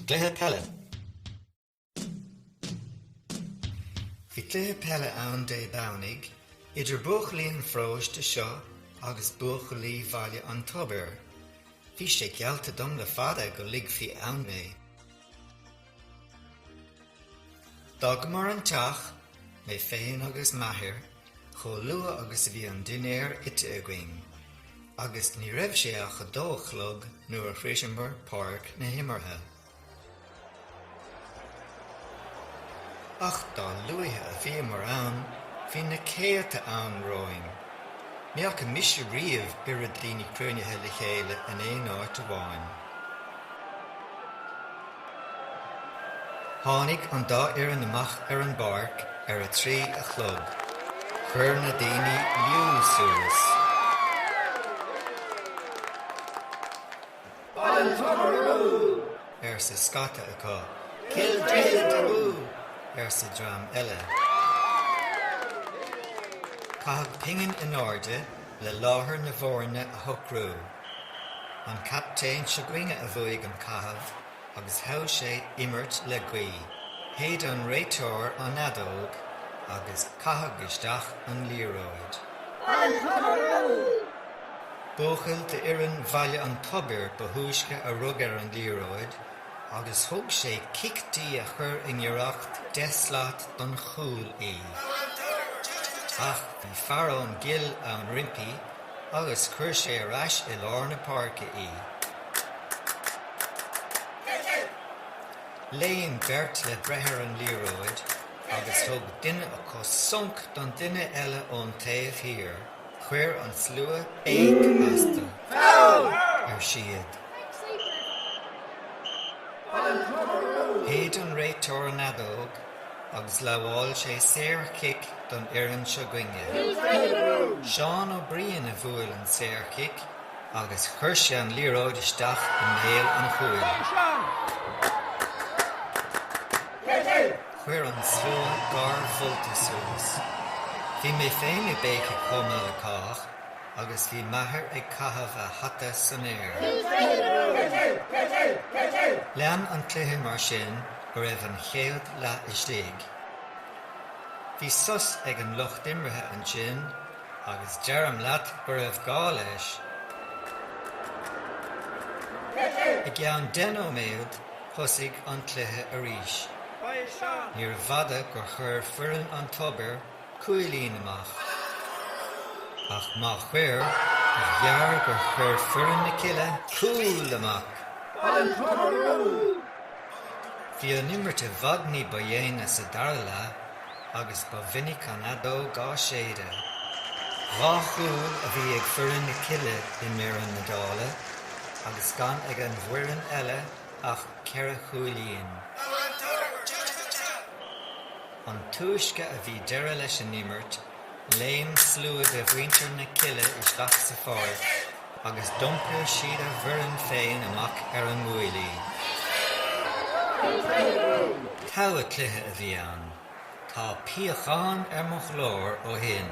Cluiche Peile. Bhí Cluiche Peile ann dé bánaigh, idir buachlaíonn fróiste seo agus buachlaí bhaile an tobair. Bhí sé gealta dom le fada go ligfhí ann mé. Dag mar an teach, mé féin agus maithir, chomh luath agus bhí an duine ite againn, agus ní raibh sé a chodóchlog nuair a freisin park na himmartha. Ach dá luaithe a bhí mar ann, hí na céalta ann roing. Meach a misise riamh irid líní cruinithe le chéile in éon áit amháin. Tháinig an dá iarrainn amach ar an barc ar a trí a chlog. Chuir na daoine liú suas. Ar sa scata acu. Kildrú! Ar sa dram eile. Cathag pingin in orde le láthair na bhórna a thucrú. An captéin se gcuinge a bhuaigh an cathal agus thabh sé imirt le gaoi. Héad an Leitheoir an adóg agus cathag isteach an líróid. Bóchail de iarrainn bhaile an tobair ba thuaisce a rug ar an líróid agus thug sé cictí a chur in iarracht deslaat don chúl í. Ach, bhí fearr an gil an rimpi agus chuir sé ar ais I lár na parca í. Léonn beirt le brethir an líróid agus thug duine acu sonc don duine eile ón taobh hir, chuir an slua éig asta ar siad. Héad an Leitheoir an adóg agus leabháil sé saorchic don iarrainn seo gcuinge. Seán ó bríon a bhuail an saorchic agus chuir sé an líróid isteach in héal an chúil. Chuir an slua gar fulta suas. Bhí mé féin I béice cuma le cách agus bhí maithir ag caitheamh a hata san air. Lean an cluiche mar sin go raibh an chéad leat istigh. Bhí sus ag an lucht imrithe an sin agus dearm leat go raibh gá leis. I gceann denó méad thosaigh an cluiche arís. Níor bhada gur chur foireann an tobair cuailín amach. Ach má chuir, ghearr gur chur foireann na cille cúil amach. Bhí an imirt bhagnaí ba dhéana sa darla agus ba mhinic an adó gá séide. Dhá chúil a bhí ag foireann na cille I méar na dála agus gan ag an bhuireann eile ach ceithre chúilín. An tuaisce a bhí deire leis an imirt, léon slua de bhaintear na cille isteach sa fáil agus dumpur siad a bhuireann féin amach ar an mhuilí. Tá a cluiche a bhí ann. Tá píochán ar mo chlór ó shin.